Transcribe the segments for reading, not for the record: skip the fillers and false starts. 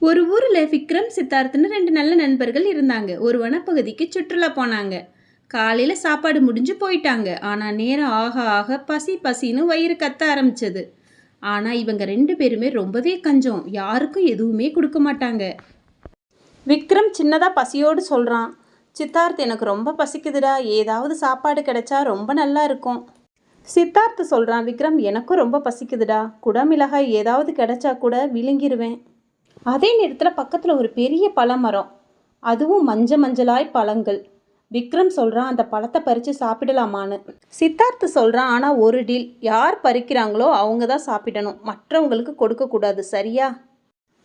ஒரு ஊரில் விக்ரம் சித்தார்த்துன்னு ரெண்டு நல்ல நண்பர்கள் இருந்தாங்க. ஒரு வனப்பகுதிக்கு சுற்றுலா போனாங்க. காலையில் சாப்பாடு முடிஞ்சு போயிட்டாங்க. ஆனால் நேரம் ஆக ஆக பசின்னு வயிறு கத்த ஆரம்பிச்சது. ஆனால் இவங்க ரெண்டு பேருமே ரொம்பவே கஞ்சம். யாருக்கும் எதுவுமே கொடுக்க மாட்டாங்க. விக்ரம் சின்னதாக பசியோடு சொல்கிறான், சித்தார்த் எனக்கு ரொம்ப பசிக்குதுடா, ஏதாவது சாப்பாடு கிடைச்சா ரொம்ப நல்லா இருக்கும். சித்தார்த்து சொல்கிறான், விக்ரம் எனக்கும் ரொம்ப பசிக்குதுடா, குடமிளகாய் ஏதாவது கிடைச்சா கூட விழுங்கிருவேன். அதே நேரத்தில் பக்கத்தில் ஒரு பெரிய பழமரம், அதுவும் மஞ்சளாய் பழங்கள். விக்ரம் சொல்கிறான், அந்த பழத்தை பறித்து சாப்பிடலாமான்னு. சித்தார்த்து சொல்கிறான், ஆனால் ஒரு டீல், யார் பறிக்கிறாங்களோ அவங்க தான் சாப்பிடணும், மற்றவங்களுக்கு கொடுக்கக்கூடாது, சரியா?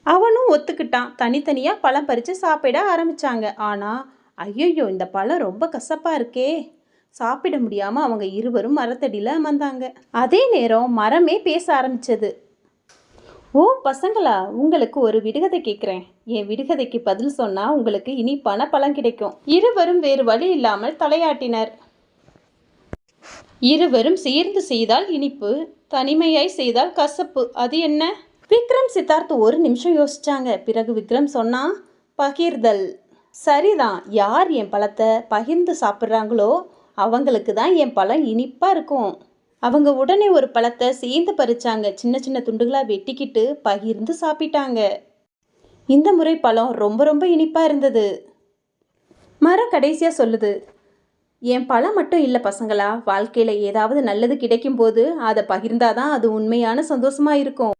அவனும் ஒத்துக்கிட்டான். தனித்தனியாக பழம் பறித்து சாப்பிட ஆரம்பித்தாங்க. ஆனால் ஐயோ, இந்த பழம் ரொம்ப கசப்பாக இருக்கே. சாப்பிட முடியாமல் அவங்க இருவரும் மரத்தடியில் அமர்ந்தாங்க. அதே நேரம் மரமே பேச ஆரம்பித்தது. ஓ பசங்களா, உங்களுக்கு ஒரு விடுகதை கேட்குறேன். என் விடுகதைக்கு பதில் சொன்னால் உங்களுக்கு இனிப்பான பழம் கிடைக்கும். இருவரும் வேறு வழி இல்லாமல் தலையாட்டினர். இருவரும் சேர்ந்து செய்தால் இனிப்பு, தனிமையாய் செய்தால் கசப்பு. அது என்ன? விக்ரம் சித்தார்த் ஒரு நிமிஷம் யோசிச்சாங்க. பிறகு விக்ரம் சொன்னா, பகிர்தல். சரிதான், யார் என் பழத்தை பகிர்ந்து சாப்பிட்றாங்களோ அவங்களுக்கு தான் என் பழம் இனிப்பாக இருக்கும். அவங்க உடனே ஒரு பழத்தை சேர்ந்து பறிச்சாங்க. சின்ன சின்ன துண்டுகளாக வெட்டிக்கிட்டு பகிர்ந்து சாப்பிட்டாங்க. இந்த முறை பழம் ரொம்ப ரொம்ப இனிப்பாக இருந்தது. மரம் கடைசியாக சொல்லுது, என் பழம் மட்டும் இல்லை பசங்களா, வாழ்க்கையில் ஏதாவது நல்லது கிடைக்கும் போது அதை பகிர்ந்தாதான் அது உண்மையான சந்தோஷமாக இருக்கும்.